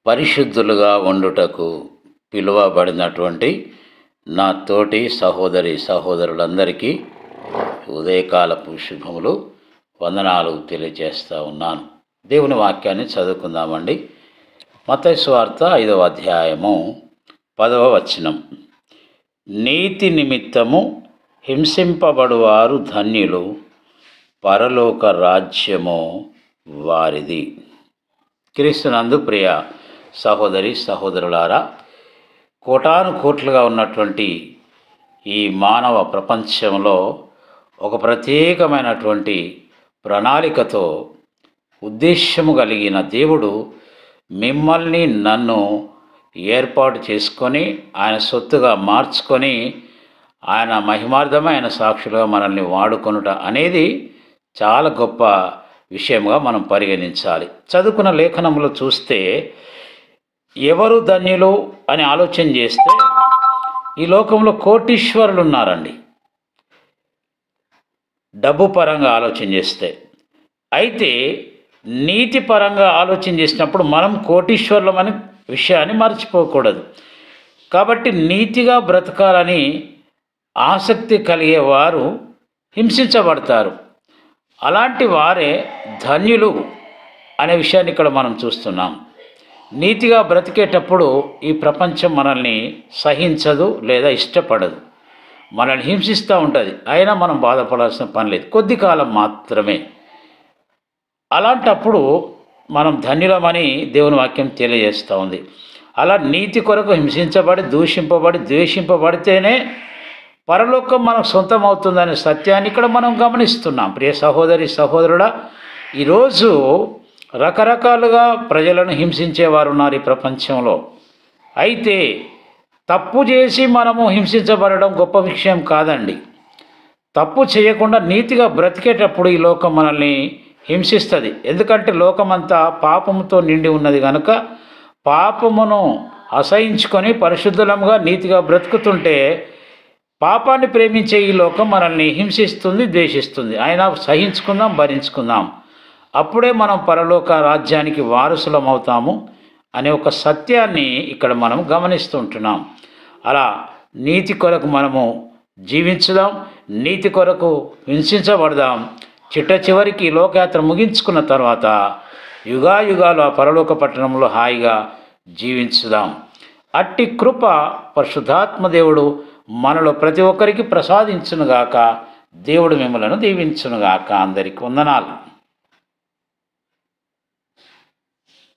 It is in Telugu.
పరిశుద్ధులుగా ఉండుటకు పిలువబడినటువంటి నా తోటి సహోదరులందరికీ ఉదయకాలపు శుభములు, వందనాలు తెలియజేస్తూ ఉన్నాను. దేవుని వాక్యాన్ని చదువుకుందామండి. మత్తయి సువార్త 5వ అధ్యాయము 10వ వచనం. నీతి నిమిత్తము హింసింపబడువారు ధన్యులు, పరలోక రాజ్యము వారిది. క్రీస్తునందు ప్రియ సహోదరులారా, కోటాను కోట్లుగా ఉన్నటువంటి ఈ మానవ ప్రపంచంలో ఒక ప్రత్యేకమైనటువంటి ప్రణాళికతో ఉద్దేశము కలిగిన దేవుడు మిమ్మల్ని నన్ను ఏర్పాటు చేసుకొని ఆయన సొత్తుగా మార్చుకొని ఆయన మహిమార్థమైన సాక్షులుగా మనల్ని వాడుకొనుట అనేది చాలా గొప్ప విషయంగా మనం పరిగణించాలి. చదువుకున్న లేఖనంలో చూస్తే ఎవరు ధన్యులు అని ఆలోచన చేస్తే ఈ లోకంలో కోటీశ్వరులు ఉన్నారండి, డబ్బు పరంగా ఆలోచన చేస్తే. అయితే నీతి పరంగా ఆలోచన చేసినప్పుడు మనం కోటీశ్వరులమని విషయాన్ని మర్చిపోకూడదు. కాబట్టి నీతిగా బ్రతకాలని ఆసక్తి కలిగే వారు హింసించబడతారు. అలాంటి వారే ధన్యులు అనే విషయాన్ని ఇక్కడ మనం చూస్తున్నాం. నీతిగా బ్రతికేటప్పుడు ఈ ప్రపంచం మనల్ని సహించదు లేదా ఇష్టపడదు, మనల్ని హింసిస్తూ ఉంటుంది. అయినా మనం బాధపడాల్సిన పని లేదు, కొద్ది కాలం మాత్రమే. అలాంటప్పుడు మనం ధన్యులమని దేవుని వాక్యం తెలియజేస్తూ ఉంది. అలా నీతి కొరకు హింసించబడి, దూషింపబడి, ద్వేషింపబడితేనే పరలోకం మనకు సొంతం అవుతుందనే సత్యాన్ని ఇక్కడ మనం గమనిస్తున్నాం. ప్రియ సహోదరుడా, ఈరోజు రకరకాలుగా ప్రజలను హింసించేవారు ఉన్నారు ఈ ప్రపంచంలో. అయితే తప్పు చేసి మనము హింసించబడడం గొప్ప విషయం కాదండి. తప్పు చేయకుండా నీతిగా బ్రతికేటప్పుడు ఈ లోకం మనల్ని హింసిస్తుంది. ఎందుకంటే లోకమంతా పాపముతో నిండి ఉన్నది కనుక పాపమును అసహించుకొని పరిశుద్ధులంగా నీతిగా బ్రతుకుతుంటే పాపాన్ని ప్రేమించే ఈ లోకం మనల్ని హింసిస్తుంది, ద్వేషిస్తుంది. అయినా సహించుకుందాం, భరించుకుందాం. అప్పుడే మనం పరలోక రాజ్యానికి వారసులం అవుతాము అనే ఒక సత్యాన్ని ఇక్కడ మనం గమనిస్తుంటున్నాం. అలా నీతి కొరకు మనము జీవించుదాం, నీతి కొరకు హింసించబడదాం. చివరికి లోకయాత్ర ముగించుకున్న తర్వాత యుగాలు ఆ పరలోక పట్టణంలో హాయిగా జీవించుదాం. అట్టి కృప పరిశుద్ధాత్మ దేవుడు మనలో ప్రతి ఒక్కరికి ప్రసాదించునుగాక. దేవుడు మిమ్మలను దీవించునుగాక. అందరికీ వందనాలు.